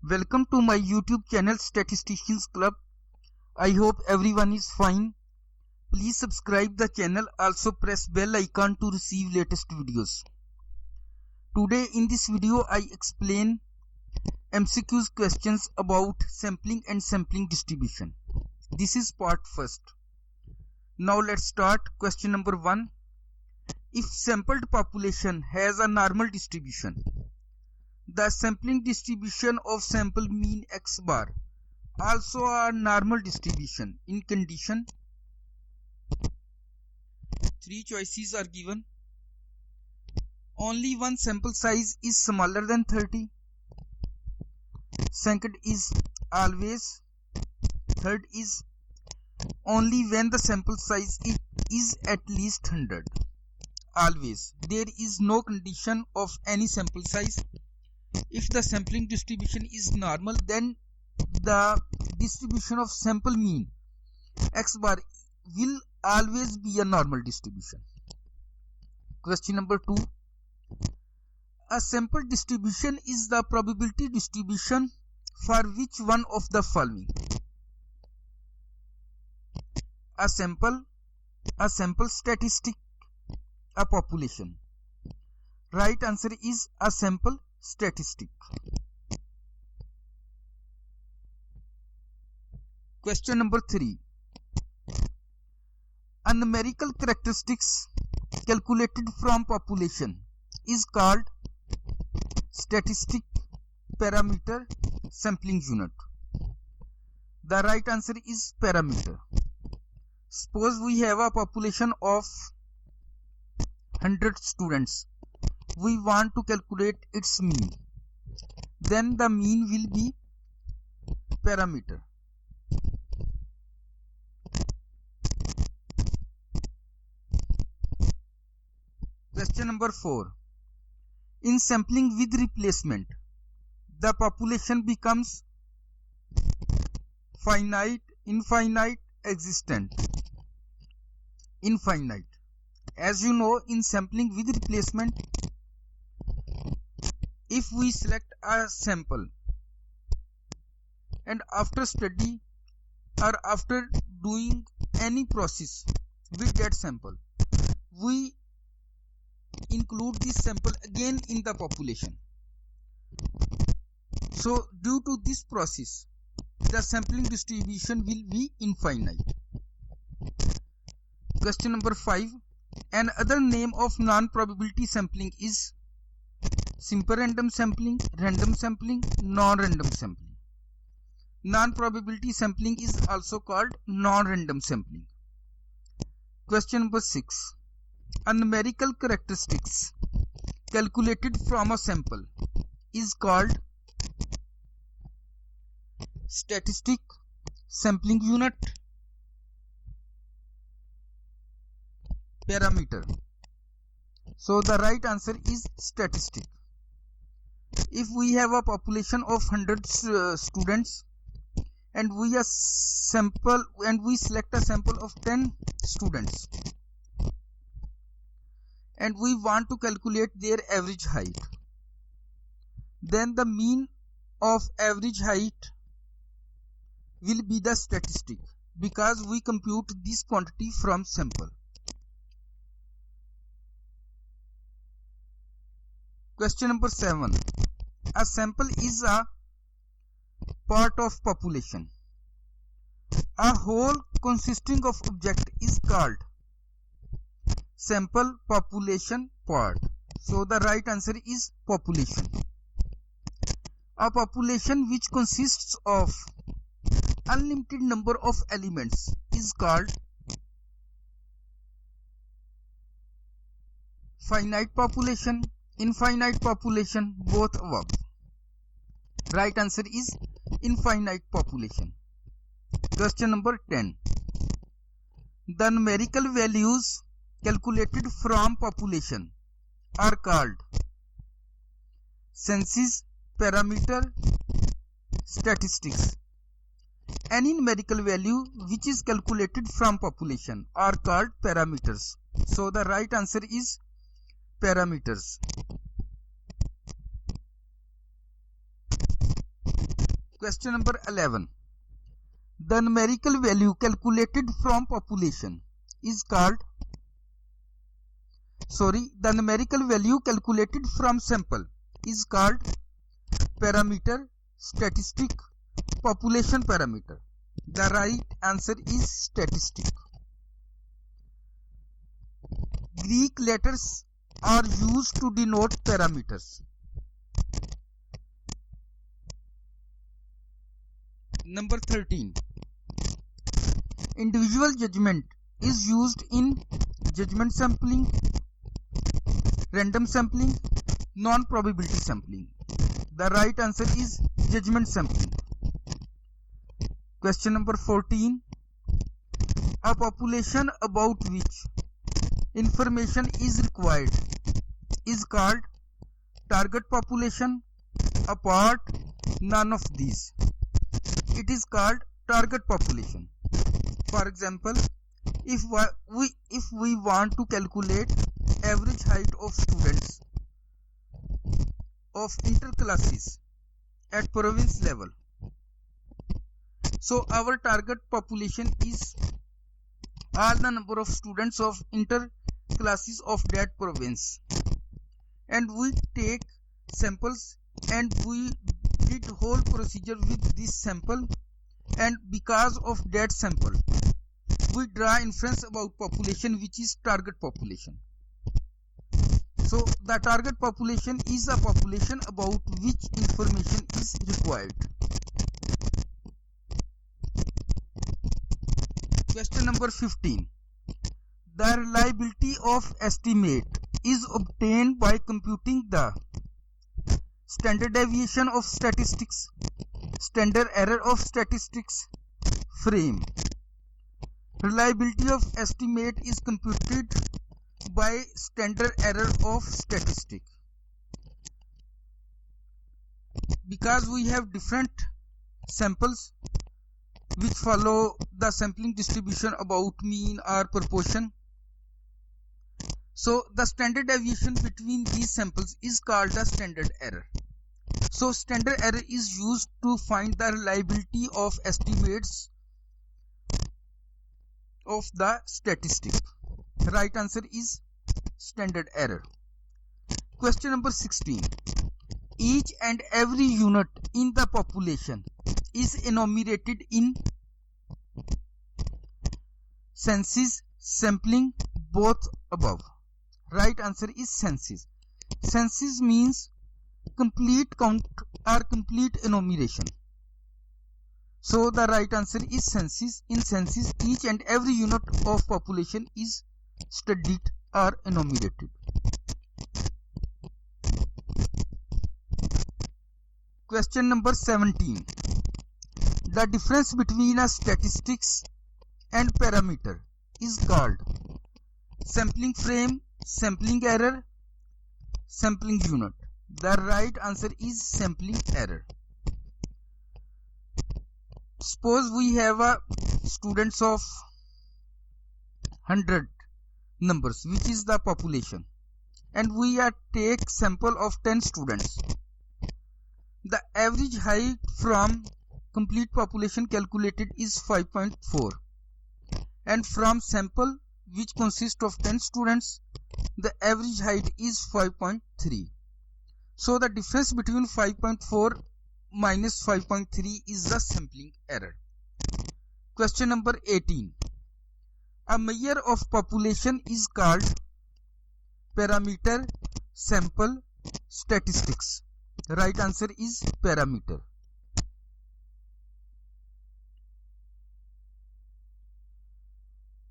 Welcome to my YouTube channel Statisticians Club. I hope everyone is fine. Please subscribe the channel, also press bell icon to receive latest videos. Today in this video I explain MCQs questions about sampling and sampling distribution. This is part first. Now let's start. Question number 1. If sampled population has a normal distribution, the sampling distribution of sample mean x bar also a normal distribution in condition. Three choices are given. Only one sample size is smaller than 30. Second is always. Third is only when the sample size is at least 100. Always. There is no condition of any sample size. If the sampling distribution is normal, then the distribution of sample mean x bar will always be a normal distribution. Question number 2. A sample distribution is the probability distribution for which one of the following: a sample, a sample statistic, a population. Right answer is a sample statistic. Question number 3. A numerical characteristics calculated from population is called statistic, parameter, sampling unit. The right answer is parameter. Suppose we have a population of 100 students. We want to calculate its mean. Then the mean will be parameter. Question number 4. In sampling with replacement, the population becomes finite, infinite, existent. Infinite. As you know, in sampling with replacement, if we select a sample and after study or after doing any process with that sample, we include this sample again in the population. So due to this process, the sampling distribution will be infinite. Question number 5. Another name of non-probability sampling is simple random sampling, random sampling, non-random sampling. Non-probability sampling is also called non-random sampling. Question number 6. A numerical characteristics calculated from a sample is called statistic, sampling unit, parameter. So the right answer is statistic. If we have a population of 100 students and we select a sample of 10 students and we want to calculate their average height, then the mean of average height will be the statistic, because we compute this quantity from sample. Question number 7. A sample is a part of population. A whole consisting of object is called sample, population, part. So the right answer is population. A population which consists of unlimited number of elements is called finite population, infinite population, both above. Right answer is infinite population. Question number 10. The numerical values calculated from population are called census, parameter, statistics. Any numerical value which is calculated from population are called parameters. So the right answer is parameters. Question number 11. The numerical value calculated from population is called the numerical value calculated from sample is called parameter, statistic, population parameter. The right answer is statistic. Greek letters are used to denote parameters. Number 13. Individual judgment is used in judgment sampling, random sampling, non-probability sampling. The right answer is judgment sampling. Question number 14. A population about which information is required is called target population, apart, none of these. It is called target population. For example, if we want to calculate average height of students of interclasses at province level, so our target population is all the number of students of interclasses of that province, and we take samples and we did whole procedure with this sample, and because of that sample we draw inference about population, which is target population. So the target population is a population about which information is required. Question number 15. The reliability of estimate is obtained by computing the standard deviation of statistics, standard error of statistics, frame. Reliability of estimate is computed by standard error of statistic. Because we have different samples which follow the sampling distribution about mean or proportion, so the standard deviation between these samples is called the standard error. So standard error is used to find the reliability of estimates of the statistic. Right answer is standard error. Question number 16. Each and every unit in the population is enumerated in census, sampling, both above. Right answer is census. Census means complete count or complete enumeration. So the right answer is census. In census, each and every unit of population is studied or enumerated. Question number 17. The difference between a statistics and parameter is called sampling frame, sampling error, sampling unit. The right answer is sampling error. Suppose we have a students of 100 numbers, which is the population, and we take sample of 10 students. The average height from complete population calculated is 5.4, and from sample which consists of 10 students, the average height is 5.3. So the difference between 5.4 minus 5.3 is the sampling error. Question number 18. A measure of population is called parameter, sample, statistics. Right answer is parameter.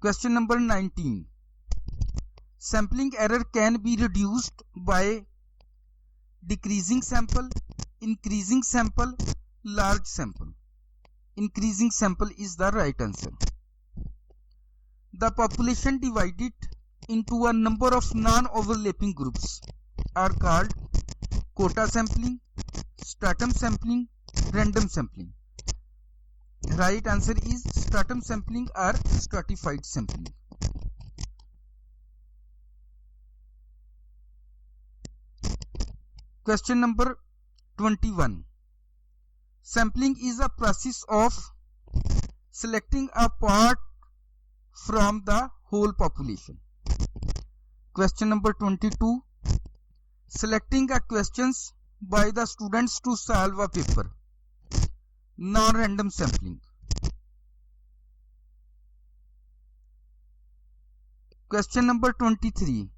Question number 19. Sampling error can be reduced by decreasing sample, increasing sample, large sample. Increasing sample is the right answer. The population divided into a number of non-overlapping groups are called quota sampling, stratum sampling, random sampling. Right answer is stratum sampling or stratified sampling. Question number 21. Sampling is a process of selecting a part from the whole population. Question number 22. Selecting a questions by the students to solve a paper. Non-random sampling. Question number 23.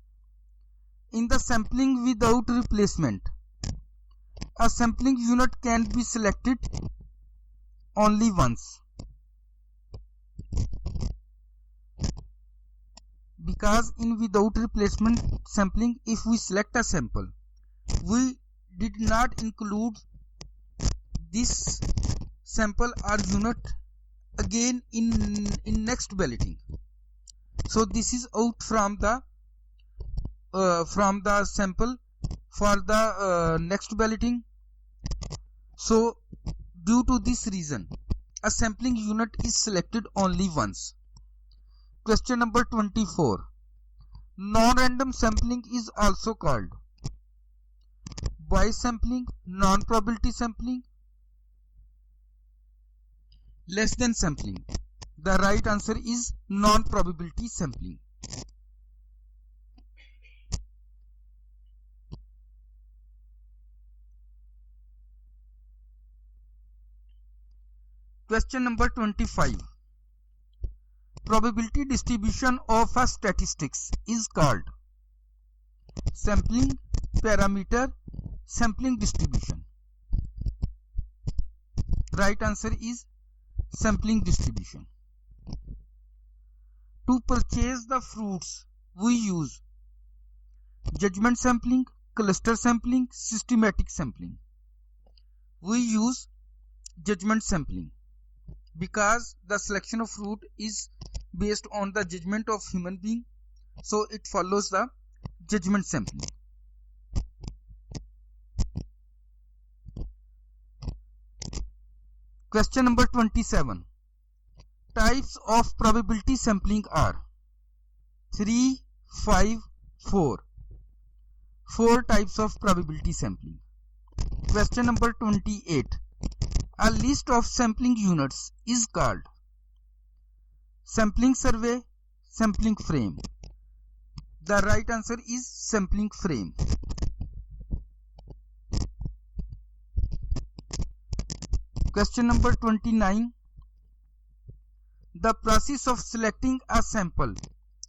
In the sampling without replacement, a sampling unit can be selected only once. Because in without replacement sampling, if we select a sample, we did not include this sample or unit again in next balloting. So this is out from the sample for the next balloting. So due to this reason, a sampling unit is selected only once. Question number 24. Non-random sampling is also called Bayes sampling, non-probability sampling, less than sampling. The right answer is non-probability sampling. Question number 25. Probability distribution of a statistics is called sampling, parameter, sampling distribution. Right answer is sampling distribution. To purchase the fruits, we use judgment sampling, cluster sampling, systematic sampling. We use judgment sampling because the selection of fruit is based on the judgment of human being, so it follows the judgment sampling. Question number 27. Types of probability sampling are 3, 5, 4. 4 types of probability sampling. Question number 28. A list of sampling units is called sampling survey, sampling frame. The right answer is sampling frame. Question number 29. The process of selecting a sample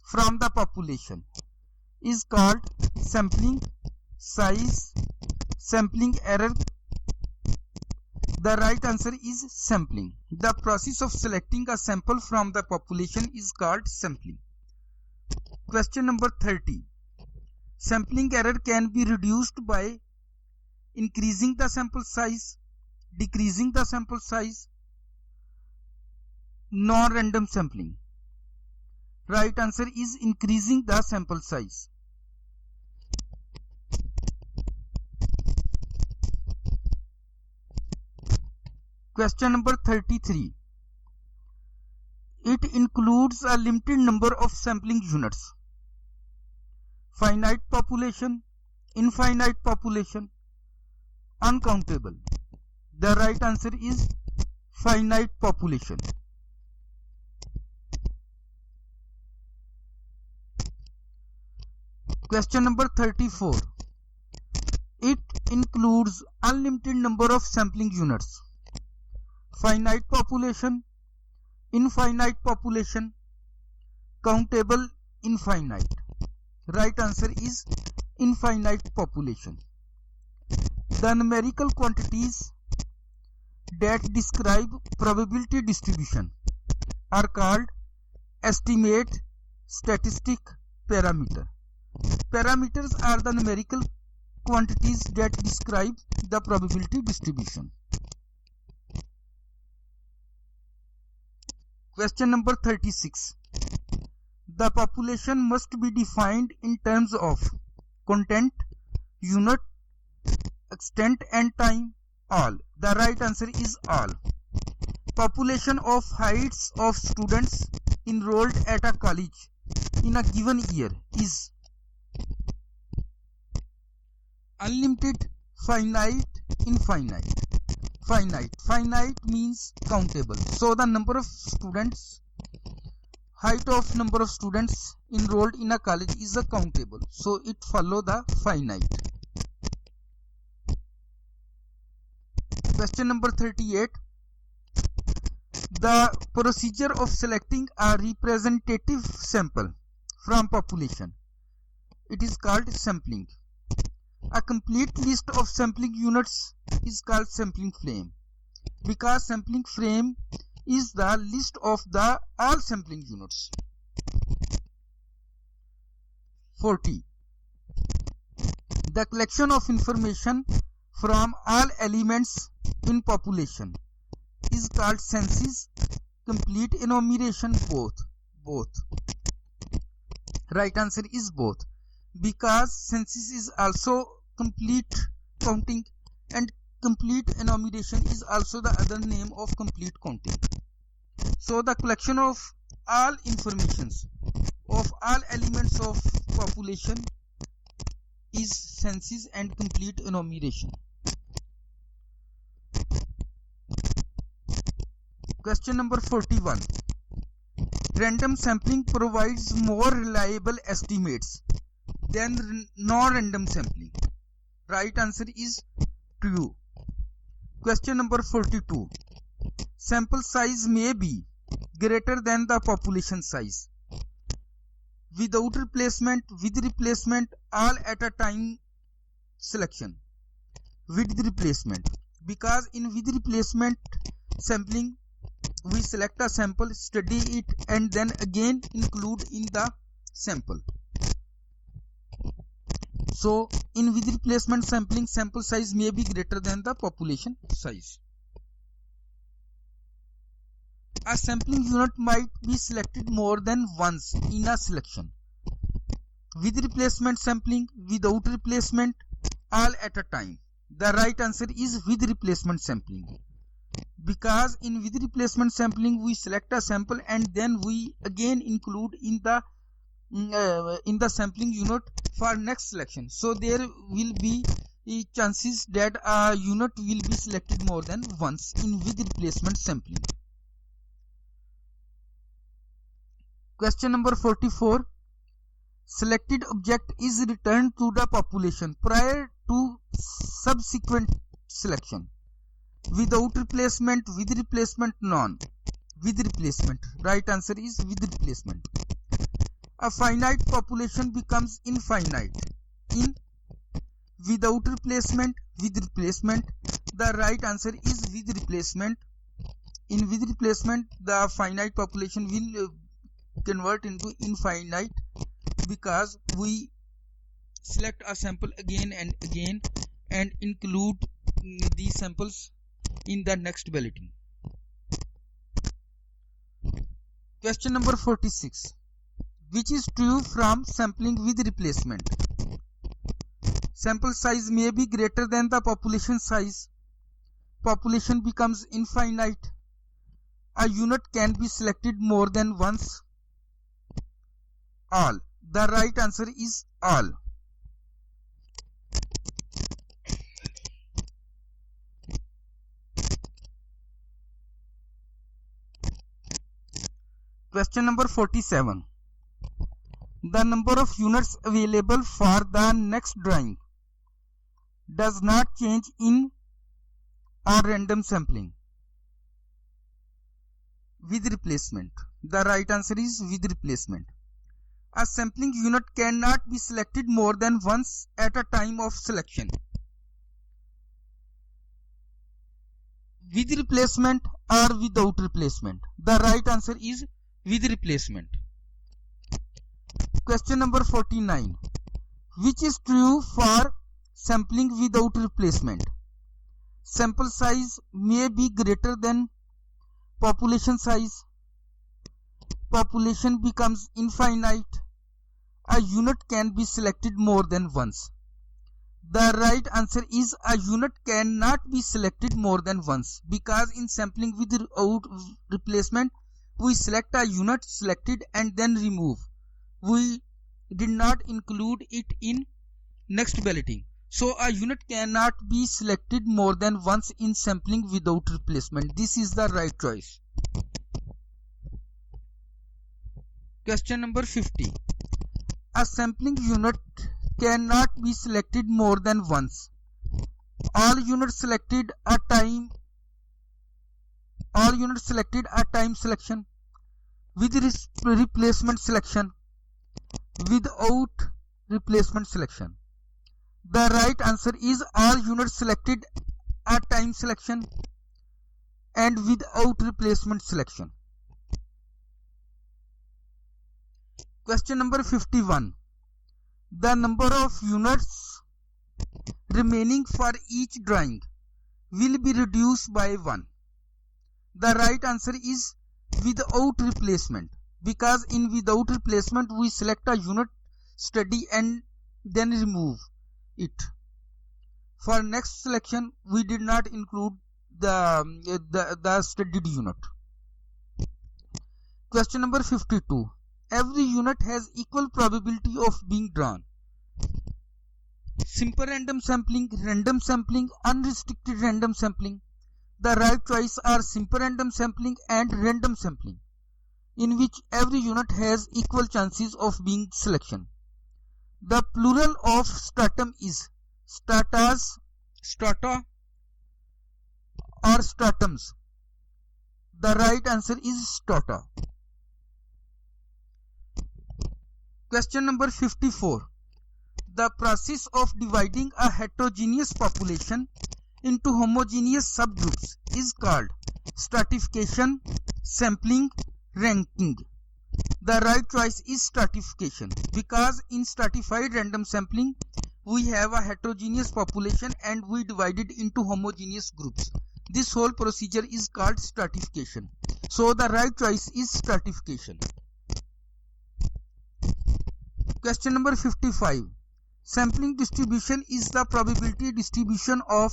from the population is called sampling size, sampling error. The right answer is sampling. The process of selecting a sample from the population is called sampling. Question number 30. Sampling error can be reduced by increasing the sample size, decreasing the sample size, non-random sampling. Right answer is increasing the sample size. Question number 33. It includes a limited number of sampling units. Finite population, infinite population, uncountable. The right answer is finite population. Question number 34. It includes unlimited number of sampling units. Finite population, infinite population, countable, infinite. Right answer is infinite population. The numerical quantities that describe probability distribution are called estimate, statistic, parameter. Parameters are the numerical quantities that describe the probability distribution. Question number 36. The population must be defined in terms of content, unit, extent and time, all. The right answer is all. Population of heights of students enrolled at a college in a given year is unlimited, finite, infinite. finite. Finite means countable. So the number of students, height of number of students enrolled in a college is a countable. So it follow the finite. Question number 38. The procedure of selecting a representative sample from population, it is called sampling. A complete list of sampling units is called sampling frame, because sampling frame is the list of the all sampling units. 40. The collection of information from all elements in population is called census. Complete enumeration, both. Right answer is both, because census is also complete counting and complete enumeration is also the other name of complete counting. So the collection of all informations of all elements of population is census and complete enumeration. Question number 41. Random sampling provides more reliable estimates than non-random sampling. Right answer is true. Question number 42. Sample size may be greater than the population size. Without replacement, with replacement, all at a time selection. With replacement, because in with replacement sampling, we select a sample, study it, and then again include in the sample. So in with replacement sampling, sample size may be greater than the population size. A sampling unit might be selected more than once in a selection. With replacement sampling, without replacement, all at a time. The right answer is with replacement sampling, because in with replacement sampling we select a sample and then we again include in the sampling unit for next selection. So there will be chances that a unit will be selected more than once in with replacement sampling. Question number 44. Selected object is returned to the population prior to subsequent selection. Without replacement, with replacement, none. With replacement. Right answer is with replacement. A finite population becomes infinite in without replacement, with replacement. The right answer is with replacement. In with replacement, the finite population will convert into infinite, because we select a sample again and again and include these samples in the next balloting. Question number 46. Which is true from sampling with replacement? Sample size may be greater than the population size. Population becomes infinite. A unit can be selected more than once. All. The right answer is all. Question number 47. The number of units available for the next drawing does not change in a random sampling. With replacement. The right answer is with replacement. A sampling unit cannot be selected more than once at a time of selection. With replacement or without replacement? The right answer is with replacement. Question number 49. Which is true for sampling without replacement? Sample size may be greater than population size. Population becomes infinite. A unit can be selected more than once. The right answer is a unit cannot be selected more than once, because in sampling without replacement, we select a unit selected and then remove. We did not include it in next balloting. So a unit cannot be selected more than once in sampling without replacement. This is the right choice. Question number 50. A sampling unit cannot be selected more than once. All units selected a time selection, with replacement selection, without replacement selection. The right answer is all units selected a time selection and without replacement selection. Question number 51. The number of units remaining for each drawing will be reduced by 1. The right answer is without replacement, because in without replacement we select a unit study and then remove it. For next selection we did not include the studied unit. Question number 52. Every unit has equal probability of being drawn. Simple random sampling, unrestricted random sampling. The right choice are simple random sampling and random sampling, in which every unit has equal chances of being selection. The plural of stratum is stratas, strata, or stratums. The right answer is strata. Question number 54. The process of dividing a heterogeneous population into homogeneous subgroups is called stratification, sampling, ranking. The right choice is stratification, because in stratified random sampling we have a heterogeneous population and we divide it into homogeneous groups. This whole procedure is called stratification. So the right choice is stratification. Question number 55. Sampling distribution is the probability distribution of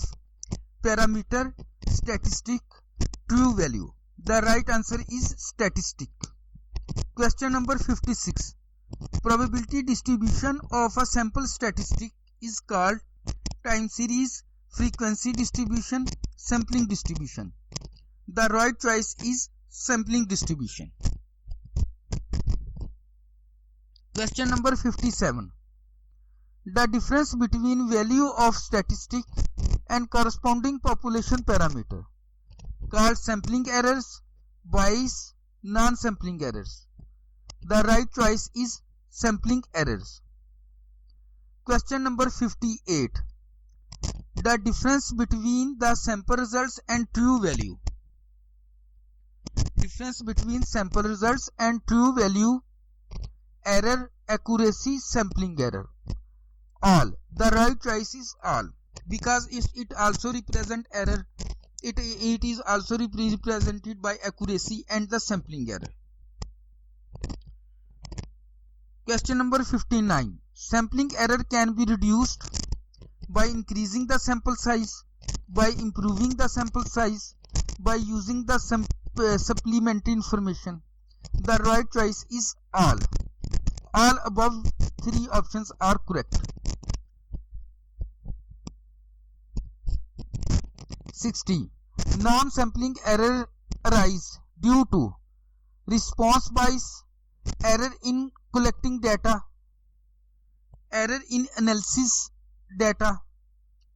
parameter, statistic, true value. The right answer is statistic. Question number 56. Probability distribution of a sample statistic is called time series, frequency distribution, sampling distribution. The right choice is sampling distribution. Question number 57. The difference between value of statistic and corresponding population parameter, called sampling errors, bias, non-sampling errors. The right choice is sampling errors. Question number 58. The difference between the sample results and true value. Difference between sample results and true value, error, accuracy, sampling error. All. The right choice is all, because it also represents error. It is also represented by accuracy and the sampling error. Question number 59. Sampling error can be reduced by increasing the sample size, by improving the sample size, by using the supplementary information. The right choice is all. All above three options are correct. 60. Non-sampling error arise due to response bias, error in collecting data, error in analysis data.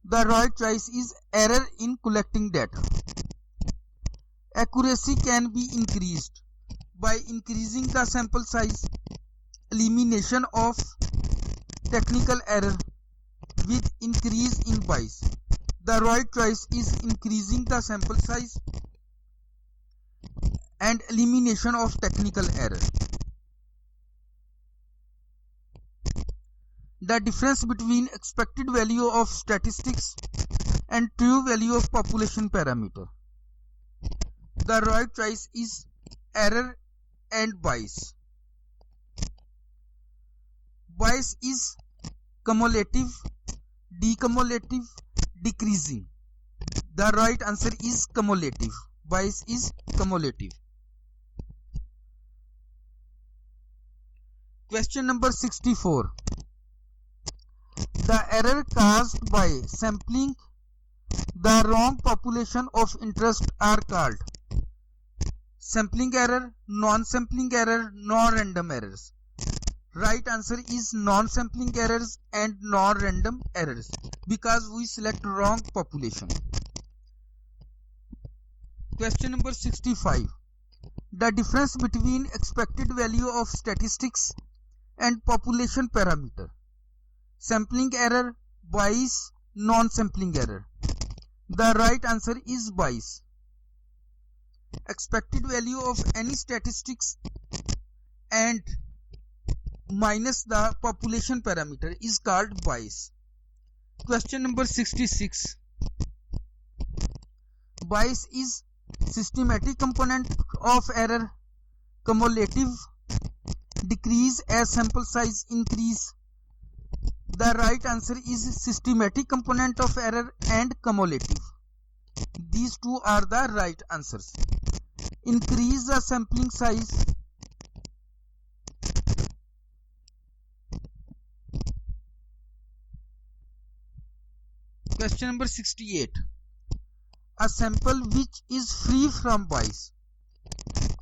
The right choice is error in collecting data. Accuracy can be increased by increasing the sample size, elimination of technical error with increase in bias. The right choice is increasing the sample size and elimination of technical error. The difference between expected value of statistics and true value of population parameter. The right choice is error and bias. Bias is cumulative, decumulative, decreasing. The right answer is cumulative. Bias is cumulative. Question number 64. The error caused by sampling the wrong population of interest are called sampling error, non-sampling error, non-random errors. Right answer is non-sampling errors and non-random errors because we select wrong population. Question number 65. The difference between expected value of statistics and population parameter. Sampling error, bias, non-sampling error. The right answer is bias. Expected value of any statistics and minus the population parameter is called bias. Question number 66. Bias is systematic component of error, cumulative, decrease as sample size increase. The right answer is systematic component of error and cumulative. These two are the right answers. Increase the sampling size. Question number 68. A sample which is free from bias.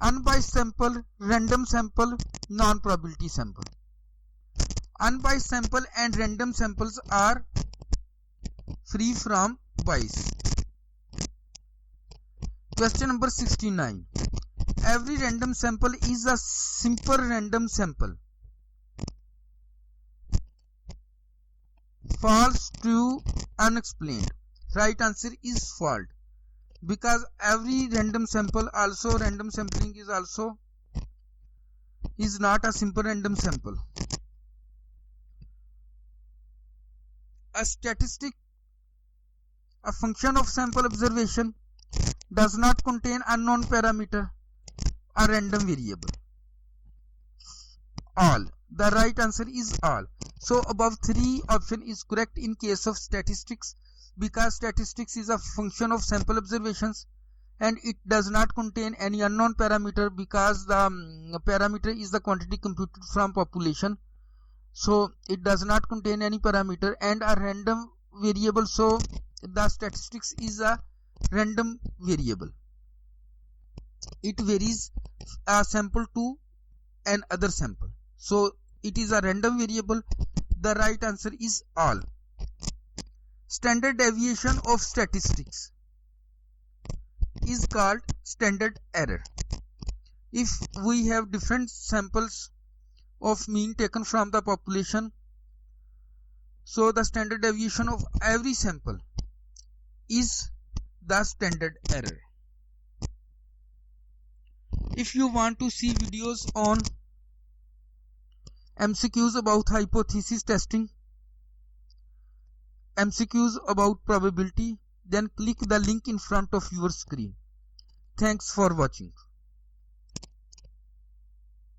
Unbiased sample, random sample, non-probability sample. Unbiased sample and random samples are free from bias. Question number 69. Every random sample is a simple random sample. False, true, unexplained. Right answer is false because every random sample also random sampling is not a simple random sample. A statistic, a function of sample observation, does not contain unknown parameter, a random variable. All. The right answer is all. So above 3 option is correct in case of statistics because statistics is a function of sample observations and it does not contain any unknown parameter because the parameter is the quantity computed from population. So it does not contain any parameter and a random variable. So the statistics is a random variable. It varies a sample to another sample. So it is a random variable. The right answer is all. Standard deviation of statistics is called standard error. If we have different samples of mean taken from the population, so the standard deviation of every sample is the standard error. If you want to see videos on MCQs about hypothesis testing, MCQs about probability, then click the link in front of your screen. Thanks for watching.